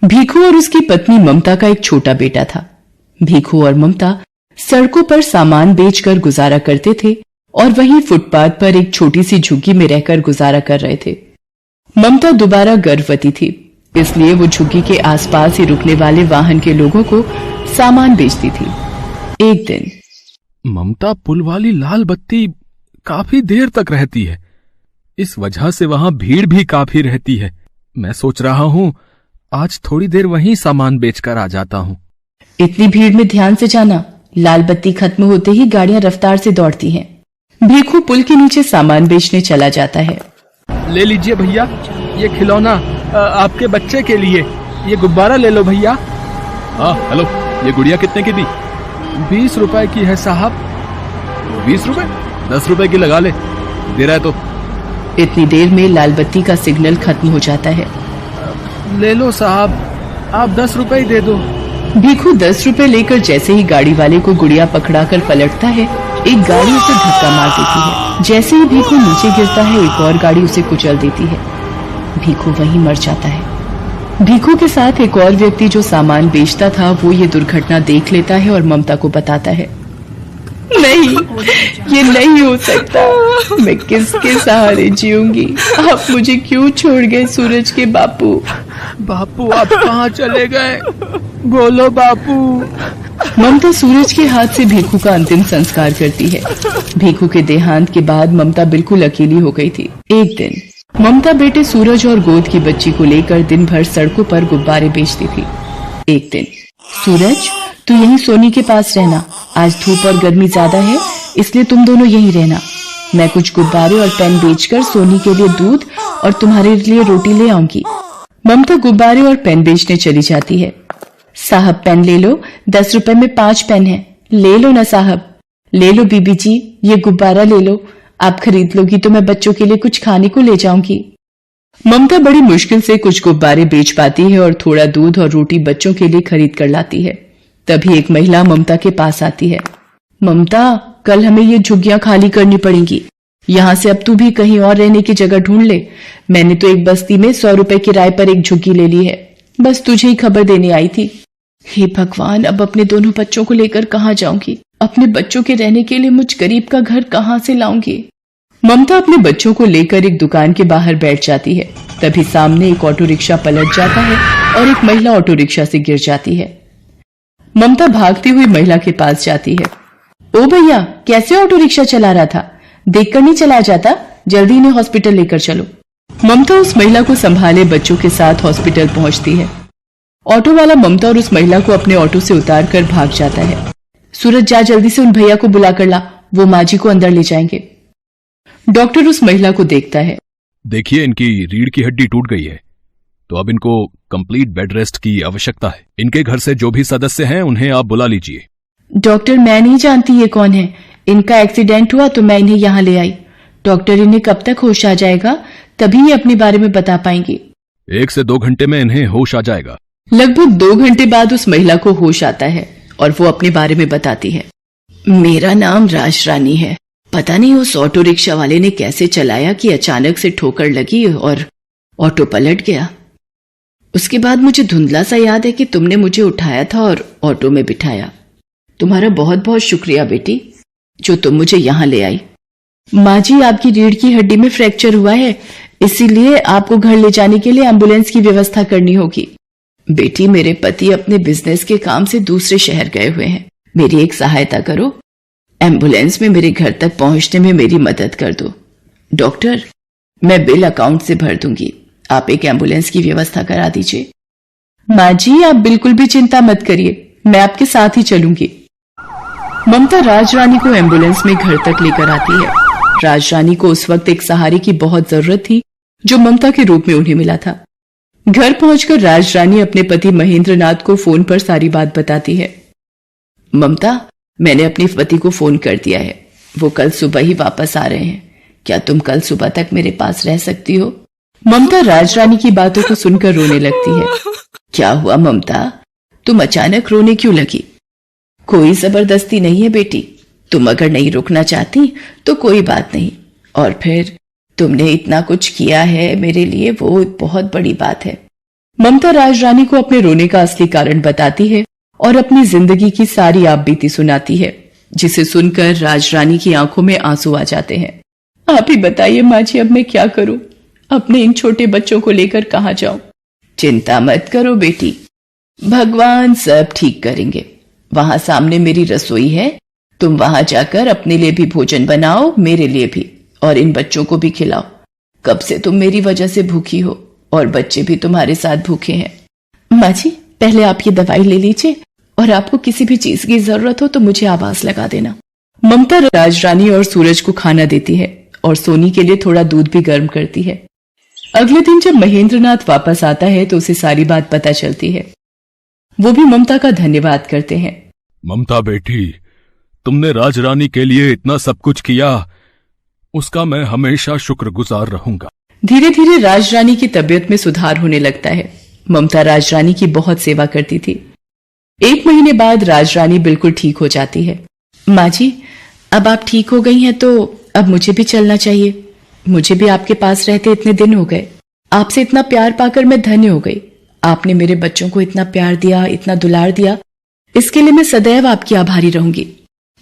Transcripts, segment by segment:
भीखू और उसकी पत्नी ममता का एक छोटा बेटा था। भीखू और ममता सड़कों पर सामान बेचकर गुजारा करते थे और वहीं फुटपाथ पर एक छोटी सी झुग्गी में रहकर गुजारा कर रहे थे। ममता दोबारा गर्भवती थी, इसलिए वो झुग्गी के आसपास ही रुकने वाले वाहन के लोगों को सामान बेचती थी। एक दिन ममता पुल वाली लाल बत्ती काफी देर तक रहती है, इस वजह से वहां भीड़ भी काफी रहती है। मैं सोच रहा हूँ आज थोड़ी देर वहीं सामान बेचकर आ जाता हूँ। इतनी भीड़ में ध्यान से जाना, लाल बत्ती खत्म होते ही गाड़ियां रफ्तार से दौड़ती हैं। भीखू पुल के नीचे सामान बेचने चला जाता है। ले लीजिए भैया, ये खिलौना आपके बच्चे के लिए, ये गुब्बारा ले लो भैया। हाँ हेलो, ये गुड़िया कितने की दी? 20 रुपए की है साहब। 20 रुपए? 10 रुपए की लगा ले, दे रहा है तो। इतनी देर में लाल बत्ती का सिग्नल खत्म हो जाता है। ले लो साहब, आप 10 रुपए ही दे दो। भीखू 10 रुपए लेकर जैसे ही गाड़ी वाले को गुड़िया पकड़ाकर पलटता है, एक गाड़ी उसे धक्का मार देती है। जैसे ही भीखू नीचे गिरता है, एक और गाड़ी उसे कुचल देती है। भीखू वहीं मर जाता है। भीखू के साथ एक और व्यक्ति जो सामान बेचता था, वो ये दुर्घटना देख लेता है और ममता को बताता है। नहीं, ये नहीं हो सकता। मैं किसके सहारे जीऊंगी? आप मुझे क्यों छोड़ गए सूरज के बापू? बापू आप कहाँ चले गए? बोलो बापू। ममता सूरज के हाथ से भीखू का अंतिम संस्कार करती है। भीखू के देहांत के बाद ममता बिल्कुल अकेली हो गई थी। एक दिन ममता बेटे सूरज और गोद की बच्ची को लेकर दिन भर सड़कों पर गुब्बारे बेचती थी। एक दिन, सूरज तू यहीं सोनी के पास रहना, आज धूप और गर्मी ज्यादा है, इसलिए तुम दोनों यहीं रहना। मैं कुछ गुब्बारे और पेन बेचकर सोनी के लिए दूध और तुम्हारे लिए रोटी ले आऊंगी। ममता गुब्बारे और पेन बेचने चली जाती है। साहब पेन ले लो, 10 रुपए में 5 पेन है। ले लो ना साहब। ले लो बीबी जी, ये गुब्बारा ले लो, आप खरीद लोगी तो मैं बच्चों के लिए कुछ खाने को ले जाऊंगी। ममता बड़ी मुश्किल से कुछ गुब्बारे बेच पाती है और थोड़ा दूध और रोटी बच्चों के लिए खरीद कर लाती है। तभी एक महिला ममता के पास आती है। ममता, कल हमें ये झुग्गियां खाली करनी पड़ेंगी, यहाँ से अब तू भी कहीं और रहने की जगह ढूंढ ले। मैंने तो एक बस्ती में 100 रुपए किराए पर एक झुग्गी ले ली है, बस तुझे ही खबर देने आई थी। हे भगवान, अब अपने दोनों बच्चों को लेकर कहाँ जाऊंगी? अपने बच्चों के रहने के लिए मुझ गरीब का घर कहाँ से लाऊंगी? ममता अपने बच्चों को लेकर एक दुकान के बाहर बैठ जाती है। तभी सामने एक ऑटो रिक्शा पलट जाता है और एक महिला ऑटो रिक्शा से गिर जाती है। ममता भागती हुई महिला के पास जाती है। ओ भैया, कैसे ऑटो रिक्शा चला रहा था? देखकर नहीं चलाया जाता? जल्दी इन्हें हॉस्पिटल लेकर चलो। ममता उस महिला को संभाले बच्चों के साथ हॉस्पिटल पहुंचती है। ऑटो वाला ममता और उस महिला को अपने ऑटो से उतार कर भाग जाता है। सूरज, जा जल्दी से उन भैया को बुला कर ला, वो माँ जी को अंदर ले जाएंगे। डॉक्टर उस महिला को देखता है। देखिए, इनकी रीढ़ की हड्डी टूट गई है, तो अब इनको कंप्लीट बेड रेस्ट की आवश्यकता है। इनके घर से जो भी सदस्य हैं उन्हें आप बुला लीजिए। डॉक्टर, मैं नहीं जानती ये कौन है। इनका एक्सीडेंट हुआ तो मैं इन्हें यहाँ ले आई। डॉक्टर, इन्हें कब तक होश आ जाएगा? तभी ये अपने बारे में बता पाएंगे। 1 से 2 घंटे में इन्हें होश आ जाएगा। लगभग 2 घंटे बाद उस महिला को होश आता है और वो अपने बारे में बताती है। मेरा नाम राज रानी है। पता नहीं उस ऑटो रिक्शा वाले ने कैसे चलाया कि अचानक से ठोकर लगी और ऑटो पलट गया। उसके बाद मुझे धुंधला सा याद है कि तुमने मुझे उठाया था और ऑटो में बिठाया। तुम्हारा बहुत बहुत शुक्रिया बेटी, जो तुम मुझे यहाँ ले आई। माँ जी, आपकी रीढ़ की हड्डी में फ्रैक्चर हुआ है, इसीलिए आपको घर ले जाने के लिए एम्बुलेंस की व्यवस्था करनी होगी। बेटी, मेरे पति अपने बिजनेस के काम से दूसरे शहर गए हुए हैं, मेरी एक सहायता करो। एम्बुलेंस में मेरे घर तक पहुंचने में मेरी मदद कर दो। डॉक्टर, मैं बिल अकाउंट से भर दूंगी, आप एक एम्बुलेंस की व्यवस्था करा दीजिए। माँ जी, आप बिल्कुल भी चिंता मत करिए, मैं आपके साथ ही चलूंगी। ममता राज रानी को एम्बुलेंस में घर तक लेकर आती है। राज रानी को उस वक्त एक सहारे की बहुत जरूरत थी, जो ममता के रूप में उन्हें मिला था। घर पहुंचकर राज रानी अपने पति महेंद्र नाथ को फोन पर सारी बात बताती है। ममता, मैंने अपने पति को फोन कर दिया है, वो कल सुबह ही वापस आ रहे हैं। क्या तुम कल सुबह तक मेरे पास रह सकती हो? ममता राज रानी की बातों को सुनकर रोने लगती है। क्या हुआ ममता, तुम अचानक रोने क्यों लगी? कोई जबरदस्ती नहीं है बेटी, तुम अगर नहीं रुकना चाहती तो कोई बात नहीं, और फिर तुमने इतना कुछ किया है मेरे लिए, वो बहुत बड़ी बात है। ममता राजरानी को अपने रोने का असली कारण बताती है और अपनी जिंदगी की सारी आपबीती सुनाती है, जिसे सुनकर राजरानी की आंखों में आंसू आ जाते हैं। आप ही बताइए माँ जी, अब मैं क्या करूं? अपने इन छोटे बच्चों को लेकर कहाँ जाऊं? चिंता मत करो बेटी, भगवान सब ठीक करेंगे। वहां सामने मेरी रसोई है, तुम वहां जाकर अपने लिए भी भोजन बनाओ, मेरे लिए भी, और इन बच्चों को भी खिलाओ। कब से तुम मेरी वजह से भूखी हो और बच्चे भी तुम्हारे साथ भूखे हैं। माँ जी, पहले आप ये दवाई ले लीजिए और आपको किसी भी चीज की जरूरत हो तो मुझे आवाज लगा देना। ममता राजरानी और सूरज को खाना देती है और सोनी के लिए थोड़ा दूध भी गर्म करती है। अगले दिन जब महेंद्रनाथ वापस आता है तो उसे सारी बात पता चलती है। वो भी ममता का धन्यवाद करते हैं। ममता बेटी, तुमने राजरानी के लिए इतना सब कुछ किया, उसका मैं हमेशा शुक्रगुजार रहूंगा। धीरे धीरे राजरानी की तबीयत में सुधार होने लगता है। ममता राजरानी की बहुत सेवा करती थी। 1 महीने बाद राजरानी बिल्कुल ठीक हो जाती है। माँ जी, अब आप ठीक हो गई हैं तो अब मुझे भी चलना चाहिए। मुझे भी आपके पास रहते इतने दिन हो गए। आपसे इतना प्यार पाकर मैं धन्य हो गई। आपने मेरे बच्चों को इतना प्यार दिया, इतना दुलार दिया, इसके लिए मैं सदैव आपकी आभारी रहूंगी।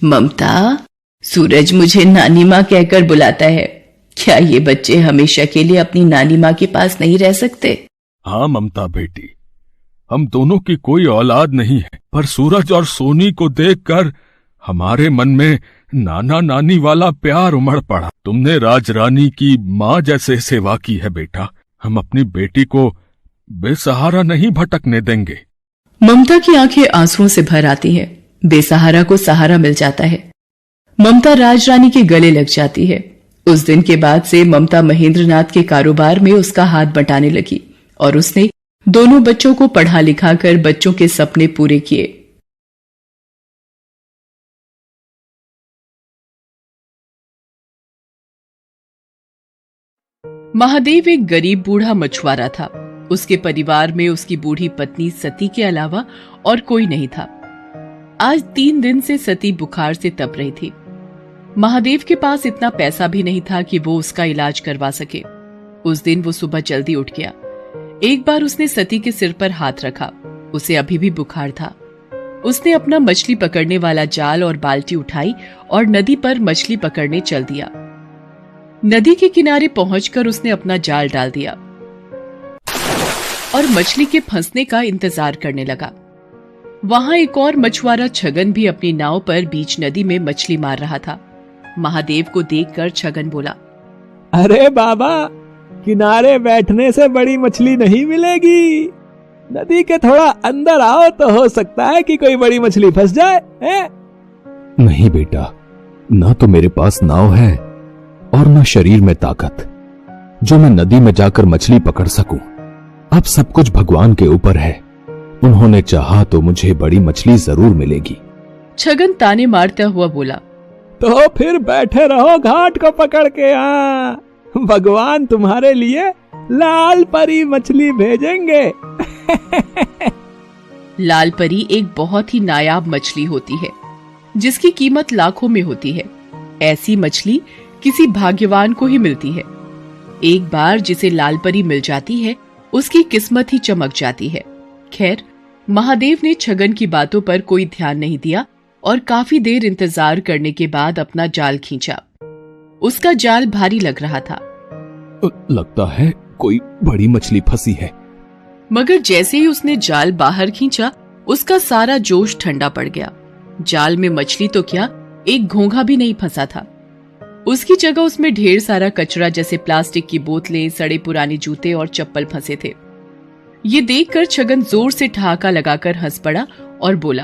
ममता, सूरज मुझे नानी माँ कहकर बुलाता है। क्या ये बच्चे हमेशा के लिए अपनी नानी माँ के पास नहीं रह सकते? हाँ ममता बेटी, हम दोनों की कोई औलाद नहीं है, पर सूरज और सोनी को देखकर हमारे मन में नाना नानी वाला प्यार उमड़ पड़ा। तुमने राजरानी की माँ जैसे सेवा की है बेटा। हम अपनी बेटी को बेसहारा नहीं भटकने देंगे। ममता की आंखें आंसुओं से भर आती हैं। बेसहारा को सहारा मिल जाता है। ममता राजरानी के गले लग जाती है। उस दिन के बाद से ममता महेंद्रनाथ के कारोबार में उसका हाथ बंटाने लगी और उसने दोनों बच्चों को पढ़ा लिखाकर बच्चों के सपने पूरे किए। महादेव एक गरीब बूढ़ा मछुआरा था। उसके परिवार में उसकी बूढ़ी पत्नी सती के अलावा और कोई नहीं था। आज 3 दिन से सती बुखार से तप रही थी। महादेव के पास इतना पैसा भी नहीं था कि वो उसका इलाज करवा सके। उस दिन वो सुबह जल्दी उठ गया। एक बार उसने सती के सिर पर हाथ रखा। उसे अभी भी बुखार था। उसने अपना मछली पकड़ने वाला जाल और बाल्टी उठाई और नदी पर मछली पकड़ने चल दिया। नदी के किनारे पहुंचकर उसने अपना जाल डाल दिया और मछली के फंसने का इंतजार करने लगा। वहां एक और मछुआरा छगन भी अपनी नाव पर बीच नदी में मछली मार रहा था। महादेव को देखकर छगन बोला, अरे बाबा, किनारे बैठने से बड़ी मछली नहीं मिलेगी। नदी के थोड़ा अंदर आओ तो हो सकता है कि कोई बड़ी मछली फंस जाए। नहीं बेटा, ना तो मेरे पास नाव है और ना शरीर में ताकत जो मैं नदी में जाकर मछली पकड़ सकूं। अब सब कुछ भगवान के ऊपर है। उन्होंने चाहा तो मुझे बड़ी मछली जरूर मिलेगी। छगन ताने मारता हुआ बोला, तो फिर बैठे रहो घाट को पकड़ के। भगवान तुम्हारे लिए लाल परी मछली भेजेंगे। लाल परी एक बहुत ही नायाब मछली होती है जिसकी कीमत लाखों में होती है। ऐसी मछली किसी भाग्यवान को ही मिलती है। एक बार जिसे लाल परी मिल जाती है उसकी किस्मत ही चमक जाती है। खैर, महादेव ने छगन की बातों पर कोई ध्यान नहीं दिया और काफी देर इंतजार करने के बाद अपना जाल खींचा। उसका जाल भारी लग रहा था। लगता है कोई बड़ी मछली फंसी है। मगर जैसे ही उसने जाल बाहर खींचा, उसका सारा जोश ठंडा पड़ गया। जाल में मछली तो क्या, एक घोंघा भी नहीं फंसा था। उसकी जगह उसमें ढेर सारा कचरा जैसे प्लास्टिक की बोतलें, सड़े पुराने जूते और चप्पल फंसे थे। ये देखकर छगन जोर से ठहाका लगाकर हंस पड़ा और बोला,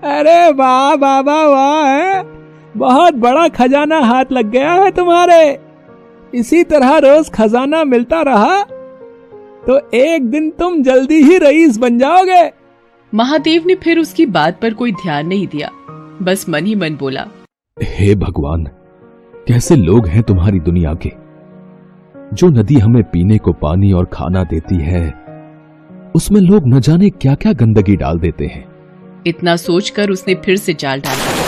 अरे वाह बाबा वाह, बहुत बड़ा खजाना हाथ लग गया है तुम्हारे। इसी तरह रोज खजाना मिलता रहा तो एक दिन तुम जल्दी ही रईस बन जाओगे। महादेव ने फिर उसकी बात पर कोई ध्यान नहीं दिया, बस मन ही मन बोला, हे भगवान, कैसे लोग हैं तुम्हारी दुनिया के। जो नदी हमें पीने को पानी और खाना देती है, उसमें लोग न जाने क्या क्या गंदगी डाल देते हैं। इतना सोचकर उसने फिर से जाल डाला।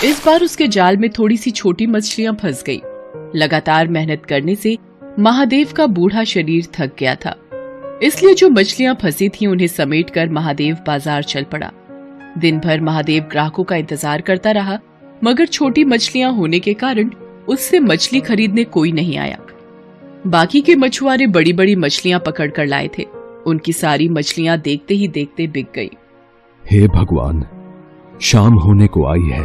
इस बार उसके जाल में थोड़ी सी छोटी मछलियां फंस गई। लगातार मेहनत करने से महादेव का बूढ़ा शरीर थक गया था, इसलिए जो मछलियां फंसी थीं उन्हें समेटकर महादेव बाजार चल पड़ा। दिन भर महादेव ग्राहकों का इंतजार करता रहा, मगर छोटी मछलियां होने के कारण उससे मछली खरीदने कोई नहीं आया। बाकी के मछुआरे बड़ी बड़ी मछलियां पकड़ कर लाए थे। उनकी सारी मछलियां देखते ही देखते बिक गई। हे भगवान, शाम होने को आई है,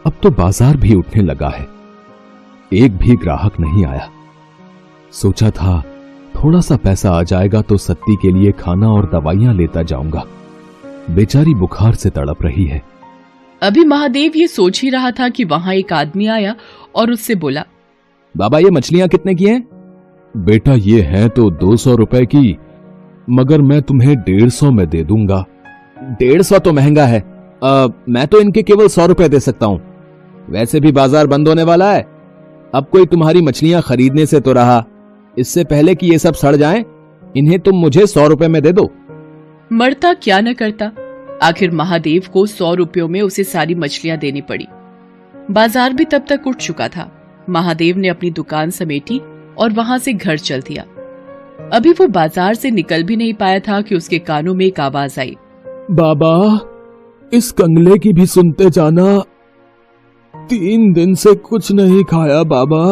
अब तो बाजार भी उठने लगा है, एक भी ग्राहक नहीं आया। सोचा था थोड़ा सा पैसा आ जाएगा तो सत्ती के लिए खाना और दवाइयां लेता जाऊंगा, बेचारी बुखार से तड़प रही है। अभी महादेव ये सोच ही रहा था कि वहां एक आदमी आया और उससे बोला, बाबा ये मछलियां कितने की हैं? बेटा ये हैं तो 200 रुपए की, मगर मैं तुम्हें 150 में दे दूंगा। 150 तो महंगा है, मैं तो इनके केवल 100 रुपए दे सकता हूं। वैसे भी बाजार बंद होने वाला है, अब कोई तुम्हारी मछलियां खरीदने से तो रहा, इससे पहले कि ये सब सड़ जाएं, इन्हें तुम मुझे 100 रुपए में दे दो। मरता क्या न करता, आखिर महादेव को 100 रुपयों में उसे सारी मछलियां देनी पड़ी। बाजार भी तब तक उठ चुका था। महादेव ने अपनी दुकान समेटी और वहां से घर चल दिया। अभी वो बाजार से निकल भी नहीं पाया था कि उसके कानों में एक आवाज आई, बाबा इस कंगले की भी सुनते जाना, 3 दिन से कुछ नहीं खाया बाबा,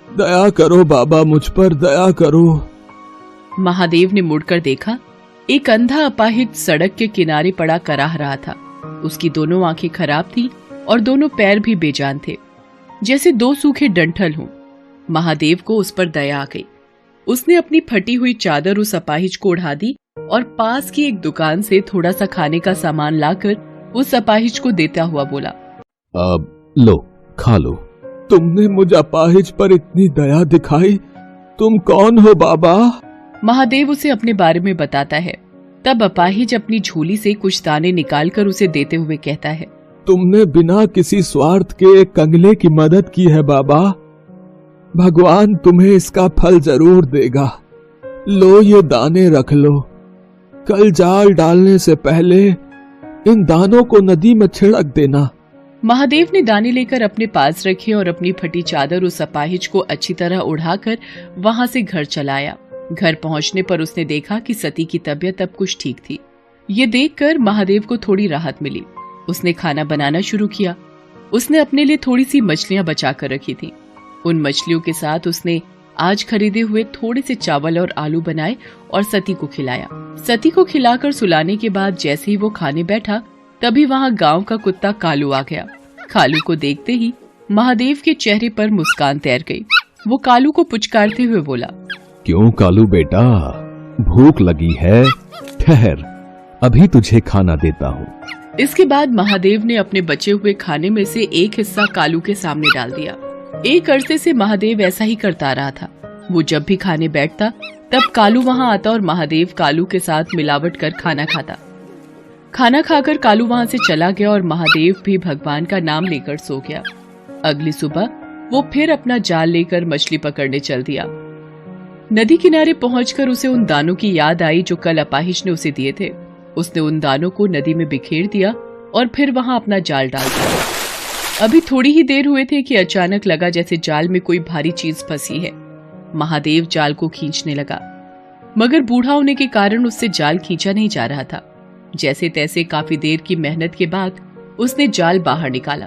दया करो बाबा, मुझ पर दया करो। महादेव ने मुड़कर देखा, एक अंधा अपाहिज सड़क के किनारे पड़ा कराह रहा था। उसकी दोनों आंखें खराब थी और दोनों पैर भी बेजान थे, जैसे 2 सूखे डंठल हों। महादेव को उस पर दया आ गई। उसने अपनी फटी हुई चादर उस अपाहिज को ओढ़ा दी और पास की एक दुकान से थोड़ा सा खाने का सामान लाकर उस अपाहिज को देता हुआ बोला, अब लो खा लो। तुमने मुझ अपाहिज पर इतनी दया दिखाई, तुम कौन हो बाबा? महादेव उसे अपने बारे में बताता है। तब अपाहिज अपनी झोली से कुछ दाने निकालकर उसे देते हुए कहता है, तुमने बिना किसी स्वार्थ के कंगले की मदद की है बाबा, भगवान तुम्हें इसका फल जरूर देगा। लो ये दाने रख लो, कल जाल डालने से पहले इन दानों को नदी में छिड़क देना। महादेव ने दाने लेकर अपने पास रखे और अपनी फटी चादर उस अपाहिज को अच्छी तरह उड़ाकर वहां से घर चलाया। घर पहुंचने पर उसने देखा कि सती की तबीयत अब कुछ ठीक थी। ये देखकर महादेव को थोड़ी राहत मिली। उसने खाना बनाना शुरू किया। उसने अपने लिए थोड़ी सी मछलियां बचा कर रखी थी। उन मछलियों के साथ उसने आज खरीदे हुए थोड़े से चावल और आलू बनाए और सती को खिलाया। सती को खिलाकर सुलाने के बाद जैसे ही वो खाने बैठा, तभी वहां गांव का कुत्ता कालू आ गया। कालू को देखते ही महादेव के चेहरे पर मुस्कान तैर गई। वो कालू को पुचकारते हुए बोला, क्यों कालू बेटा, भूख लगी है? ठहर, अभी तुझे खाना देता हूँ। इसके बाद महादेव ने अपने बचे हुए खाने में से एक हिस्सा कालू के सामने डाल दिया। एक अरसे से महादेव ऐसा ही करता रहा था। वो जब भी खाने बैठता तब कालू वहां आता और महादेव कालू के साथ मिलावट कर खाना खाता। खाना खाकर कालू वहां से चला गया और महादेव भी भगवान का नाम लेकर सो गया। अगली सुबह वो फिर अपना जाल लेकर मछली पकड़ने चल दिया। नदी किनारे पहुंचकर उसे उन दानों की याद आई जो कल अपाहिज ने उसे दिए थे। उसने उन दानों को नदी में बिखेर दिया और फिर वहां अपना जाल डाल दिया। अभी थोड़ी ही देर हुए थे कि अचानक लगा जैसे जाल में कोई भारी चीज फंसी है। महादेव जाल को खींचने लगा, मगर बूढ़ा होने के कारण उससे जाल खींचा नहीं जा रहा था। जैसे तैसे काफी देर की मेहनत के बाद उसने जाल बाहर निकाला।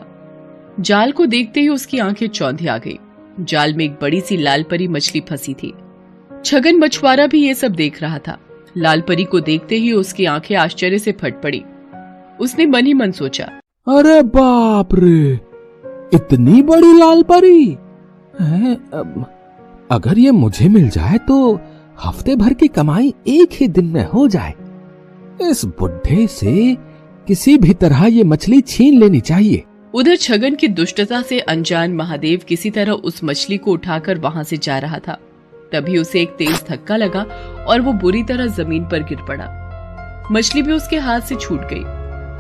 जाल को देखते ही उसकी आंखें चौंधी आ गई। जाल में एक बड़ी सी लाल परी मछली फंसी थी। छगन मछुआरा भी ये सब देख रहा था। लाल परी को देखते ही उसकी आंखें आश्चर्य से फट पड़ी। उसने मन ही मन सोचा, अरे बाप रे, इतनी बड़ी लाल परी है? अगर ये मुझे मिल जाए तो हफ्ते भर की कमाई एक ही दिन में हो जाए। इस बुढ़े से किसी भी तरह ये मछली छीन लेनी चाहिए। उधर छगन की दुष्टता से अनजान महादेव किसी तरह उस मछली को उठाकर वहां से जा रहा था। तभी उसे एक तेज धक्का लगा और वो बुरी तरह जमीन पर गिर पड़ा। मछली भी उसके हाथ से छूट गई।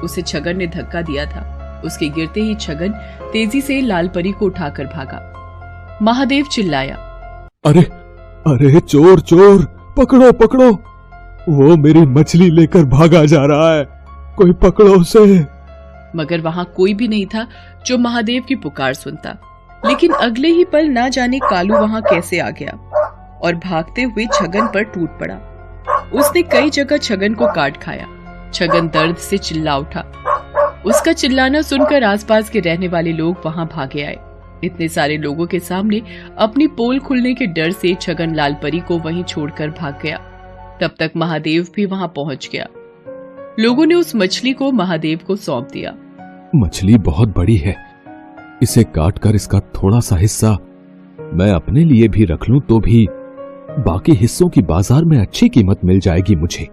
उसे छगन ने धक्का दिया था। उसके गिरते ही छगन तेजी से लाल परी को उठाकर भागा। महादेव चिल्लाया, अरे अरे चोर चोर, पकड़ो पकड़ो, वो मेरी मछली लेकर भागा जा रहा है, कोई पकड़ो उसे। मगर वहां कोई भी नहीं था जो महादेव की पुकार सुनता। लेकिन अगले ही पल ना जाने कालू वहां कैसे आ गया और भागते हुए छगन पर टूट पड़ा। उसने कई जगह छगन को काट खाया। छगन दर्द से चिल्ला उठा। उसका चिल्लाना सुनकर आसपास के रहने वाले लोग वहां भागे आए। इतने सारे लोगों के सामने अपनी पोल खुलने के डर से छगन लाल परी को वहीं छोड़कर भाग गया। तब तक महादेव भी वहां पहुंच गया। लोगों ने उस मछली को महादेव को सौंप दिया। मछली बहुत बड़ी है, इसे काट कर इसका थोड़ा सा हिस्सा मैं अपने लिए भी रख लूं तो भी बाकी हिस्सों की बाजार में अच्छी कीमत मिल जाएगी मुझे।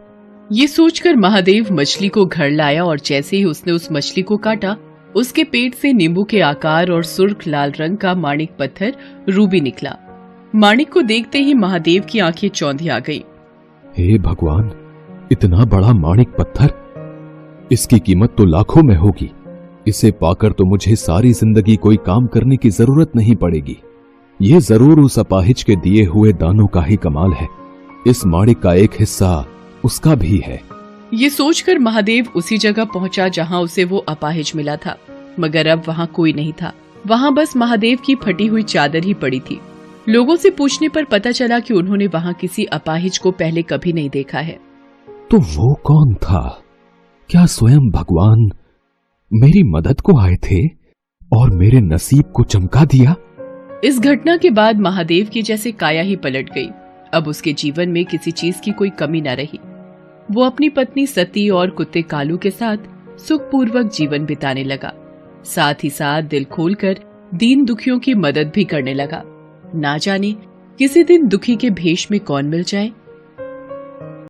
ये सोचकर महादेव मछली को घर लाया और जैसे ही उसने उस मछली को काटा, उसके पेट से नींबू के आकार और सुर्ख लाल रंग का माणिक पत्थर रूबी निकला। माणिक को देखते ही महादेव की आंखें चौंधी आ गई। हे भगवान, इतना बड़ा माणिक पत्थर, इसकी कीमत तो लाखों में होगी। इसे पाकर तो मुझे सारी जिंदगी कोई काम करने की जरूरत नहीं पड़ेगी। ये जरूर उस अपाहिज के दिए हुए दानों का ही कमाल है। इस माणिक का एक हिस्सा उसका भी है। ये सोचकर महादेव उसी जगह पहुंचा जहां उसे वो अपाहिज मिला था, मगर अब वहां कोई नहीं था। वहां बस महादेव की फटी हुई चादर ही पड़ी थी। लोगों से पूछने पर पता चला कि उन्होंने वहां किसी अपाहिज को पहले कभी नहीं देखा है। तो वो कौन था? क्या स्वयं भगवान मेरी मदद को आए थे और मेरे नसीब को चमका दिया? इस घटना के बाद महादेव की जैसे काया ही पलट गई। अब उसके जीवन में किसी चीज की कोई कमी न रही। वो अपनी पत्नी सती और कुत्ते कालू के साथ सुखपूर्वक जीवन बिताने लगा। साथ ही साथ दिल खोलकर दीन दुखियों की मदद भी करने लगा। ना जाने किसी दिन दुखी के भेष में कौन मिल जाए।